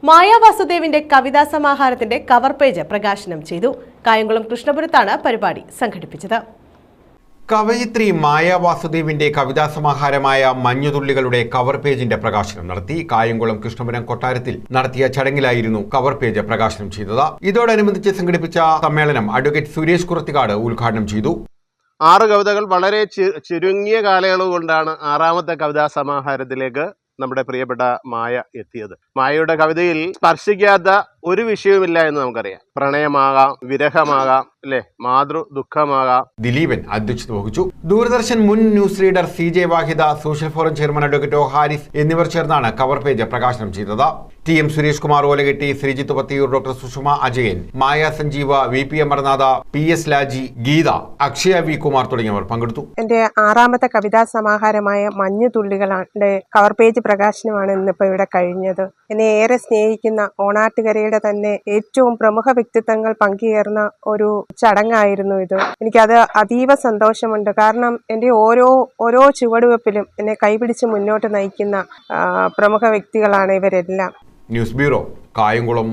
മായാ വാസുദേവിന്റെ കവിതാ സമാഹാരത്തിന്റെ cover page പ്രകാശനം ചെയ്തു. കായംകുളം കൃഷ്ണപുരത്താണ് പരിപാടി സംഘടിപ്പിച്ചത്. കവയിത്രി മായാ വാസുദേവിന്റെ കവിതാ സമാഹാരമായ മഞ്ഞുതുള്ളികളുടെ കവർ പേജിന്റെ പ്രകാശനം നടത്തി. കായംകുളം കൃഷ്ണപുരം കൊട്ടാരത്തിൽ നടത്തിയ ചടങ്ങിലായിരുന്നു കവർ പേജ് പ്രകാശനം ചെയ്തത്. ഇതോടനുബന്ധിച്ച് സംഘടിപ്പിച്ച സമ്മേളനം അഡ്വക്കേറ്റ് സുരേഷ് കുറത്തിക്കാട് ഉദ്ഘാടനം ചെയ്തു. 6 കവിതകൾ വളരെ ചുരുങ്ങിയ കാലയളവ് കൊണ്ടാണ് 6ാമത്തെ കവിതാ സമാഹാരത്തിലേക്ക് നമ്മുടെ പ്രിയപ്പെട്ട മായ എത്തിയത്. മായയുടെ കവിതയിൽ സ്പർശിക്കാത്ത ഒരു വിഷയവുമില്ല എന്ന് നമുക്കറിയാം. പ്രണയമാകാം, വിരഹമാകാം, അല്ലെ, മാതൃ ദുഃഖമാകാം. ദിലീപൻ അധ്യക്ഷത വഹിച്ചു. ദൂരദർശൻ മുൻ news reader CJ Wahida, social forum chairman advocate Haris എന്നിവർ ചേർന്നാണ് കവർ പേജ് പ്രകാശനം ചെയ്തത്. TM Suresh Kumar Olaketti, Sreejith Pathiyoor, doctor Sushama Ajayan, Maya Sanjeeva, VP Amarnatha, PS Laji, Geetha, Akshaya V Kumar തുടങ്ങിയവർ പങ്കെടുത്തു. എന്റെ 6ാമത്തെ കവിതാ സമാഹാരമായ മഞ്ഞുതുള്ളികളുടെ കവർ പേജ് പ്രകാശനമാണ് ഇന്നിപ്പോൾ ഇവിടെ കഴിഞ്ഞത്. എന്നെ ഏറെ സ്നേഹിക്കുന്ന ഓണാട്ടുകരയുടെ തന്നെ ഏറ്റവും പ്രമുഖ വ്യക്തിത്വങ്ങൾ പങ്കുചേർന്ന ഒരു ചടങ്ങായിരുന്നു ഇത്. എനിക്കത് അതീവ സന്തോഷമുണ്ട്. കാരണം എൻ്റെ ഓരോ ചുവടുവെപ്പിലും എന്നെ കൈപിടിച്ച് മുന്നോട്ട് നയിക്കുന്ന പ്രമുഖ വ്യക്തികളാണ് ഇവരെല്ലാം. News bureau, Kayamkulam.